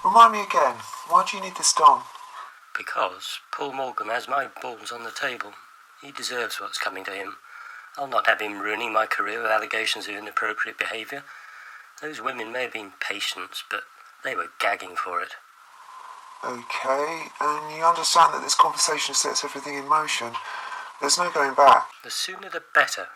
Remind me again, why do you need this done? Because Paul Morgan has my balls on the table. He deserves what's coming to him. I'll not have him ruining my career with allegations of inappropriate behaviour. Those women may have been patients, but they were gagging for it. Okay, and you understand that this conversation sets everything in motion. There's no going back. The sooner the better.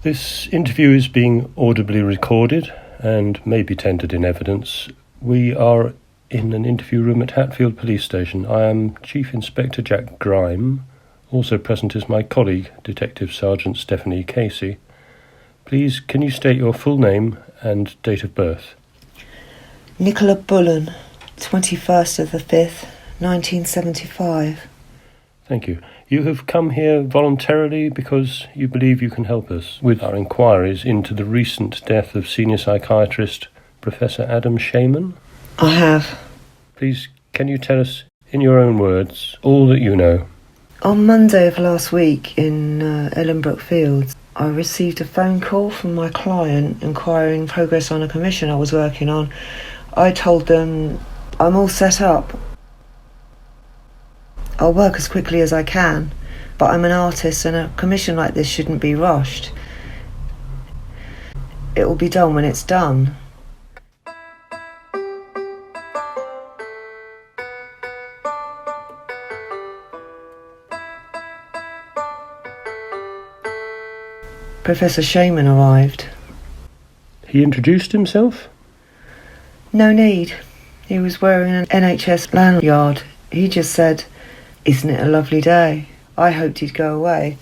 This interview is being audibly recorded and may be tendered in evidence. We are in an interview room at Hatfield Police Station. I am Chief Inspector Jack Grime. Also present is my colleague, Detective Sergeant Stephanie Casey. Please, can you state your full name and date of birth? Nicola Bullen, 21st of the 5th, 1975. Thank you. You have come here voluntarily because you believe you can help us with our inquiries into the recent death of senior psychiatrist Professor Adam Shaman? I have. Please, can you tell us, in your own words, all that you know? On Monday of last week in Ellenbrook Fields, I received a phone call from my client inquiring progress on a commission I was working on. I told them I'm all set up. I'll work as quickly as I can, but I'm an artist and a commission like this shouldn't be rushed. It will be done when it's done. Professor Shaman arrived. He introduced himself? No need. He was wearing an NHS lanyard. He just said, "Isn't it a lovely day?" I hoped he'd go away.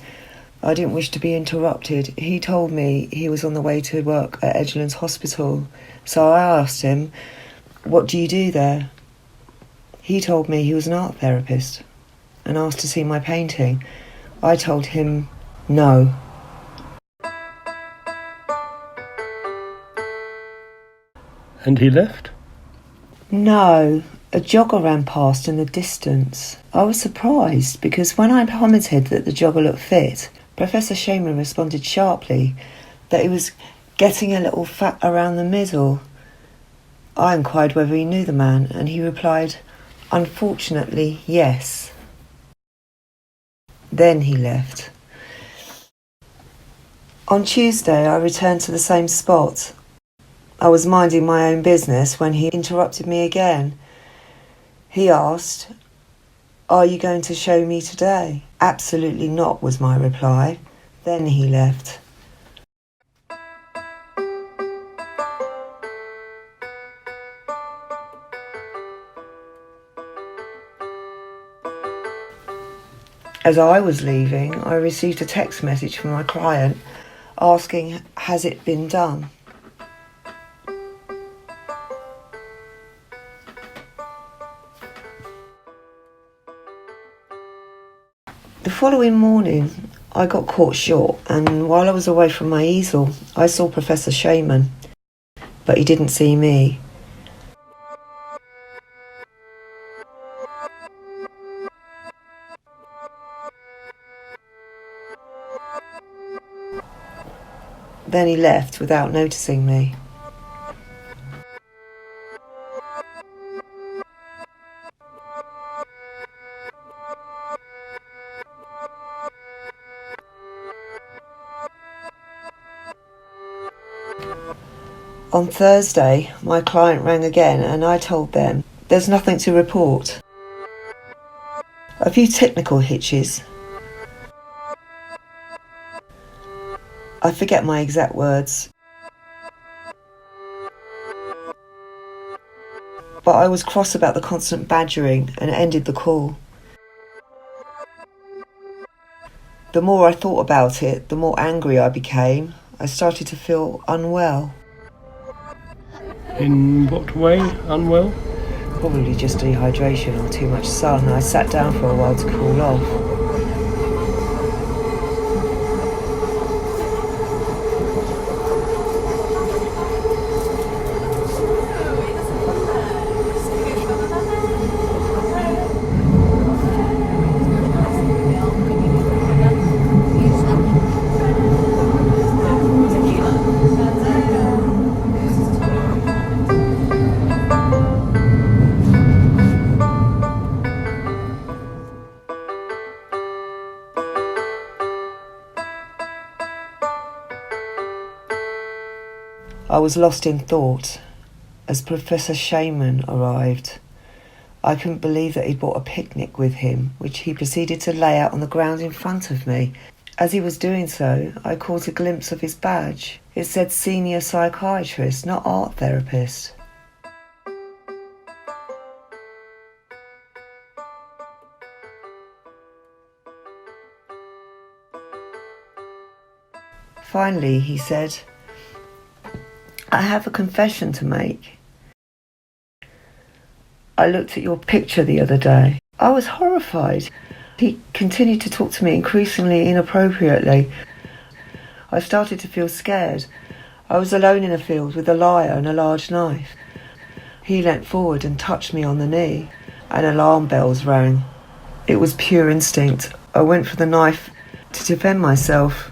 I didn't wish to be interrupted. He told me he was on the way to work at Edgelands Hospital, so I asked him, "What do you do there?" He told me he was an art therapist and asked to see my painting. I told him no. And he left? No. A jogger ran past in the distance. I was surprised because when I commented that the jogger looked fit, Professor Shaman responded sharply that he was getting a little fat around the middle. I inquired whether he knew the man and he replied, "Unfortunately, yes." Then he left. On Tuesday I returned to the same spot. I was minding my own business when he interrupted me again. He asked, "Are you going to show me today?" "Absolutely not," was my reply. Then he left. As I was leaving, I received a text message from my client asking, "Has it been done?" The following morning, I got caught short, and while I was away from my easel, I saw Professor Shaman, but he didn't see me. Then he left without noticing me. On Thursday, my client rang again and I told them there's nothing to report. A few technical hitches. I forget my exact words. But I was cross about the constant badgering and ended the call. The more I thought about it, the more angry I became. I started to feel unwell. In what way, unwell? Probably just dehydration or too much sun. I sat down for a while to cool off. I was lost in thought as Professor Shaman arrived. I couldn't believe that he'd brought a picnic with him, which he proceeded to lay out on the ground in front of me. As he was doing so, I caught a glimpse of his badge. It said senior psychiatrist, not art therapist. Finally, he said, I have a confession to make. I looked at your picture the other day. I was horrified. He continued to talk to me increasingly inappropriately. I started to feel scared. I was alone in a field with a lyre and a large knife. He leant forward and touched me on the knee, and alarm bells rang. It was pure instinct. I went for the knife to defend myself.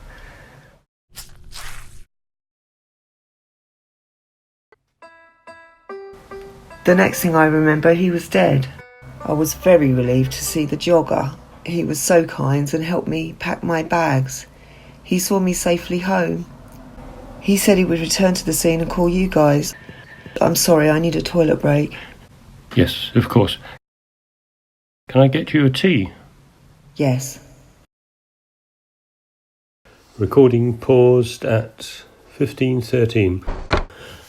The next thing I remember, he was dead. I was very relieved to see the jogger. He was so kind and helped me pack my bags. He saw me safely home. He said he would return to the scene and call you guys. I'm sorry, I need a toilet break. Yes, of course. Can I get you a tea? Yes. Recording paused at 15:13.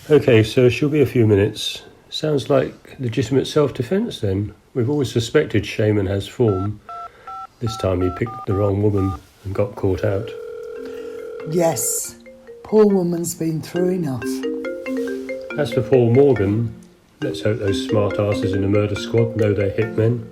Okay, so she'll be a few minutes. Sounds like legitimate self-defence then. We've always suspected Shaman has form. This time he picked the wrong woman and got caught out. Yes, poor woman's been through enough. As for Paul Morgan, let's hope those smart asses in the murder squad know they're hitmen.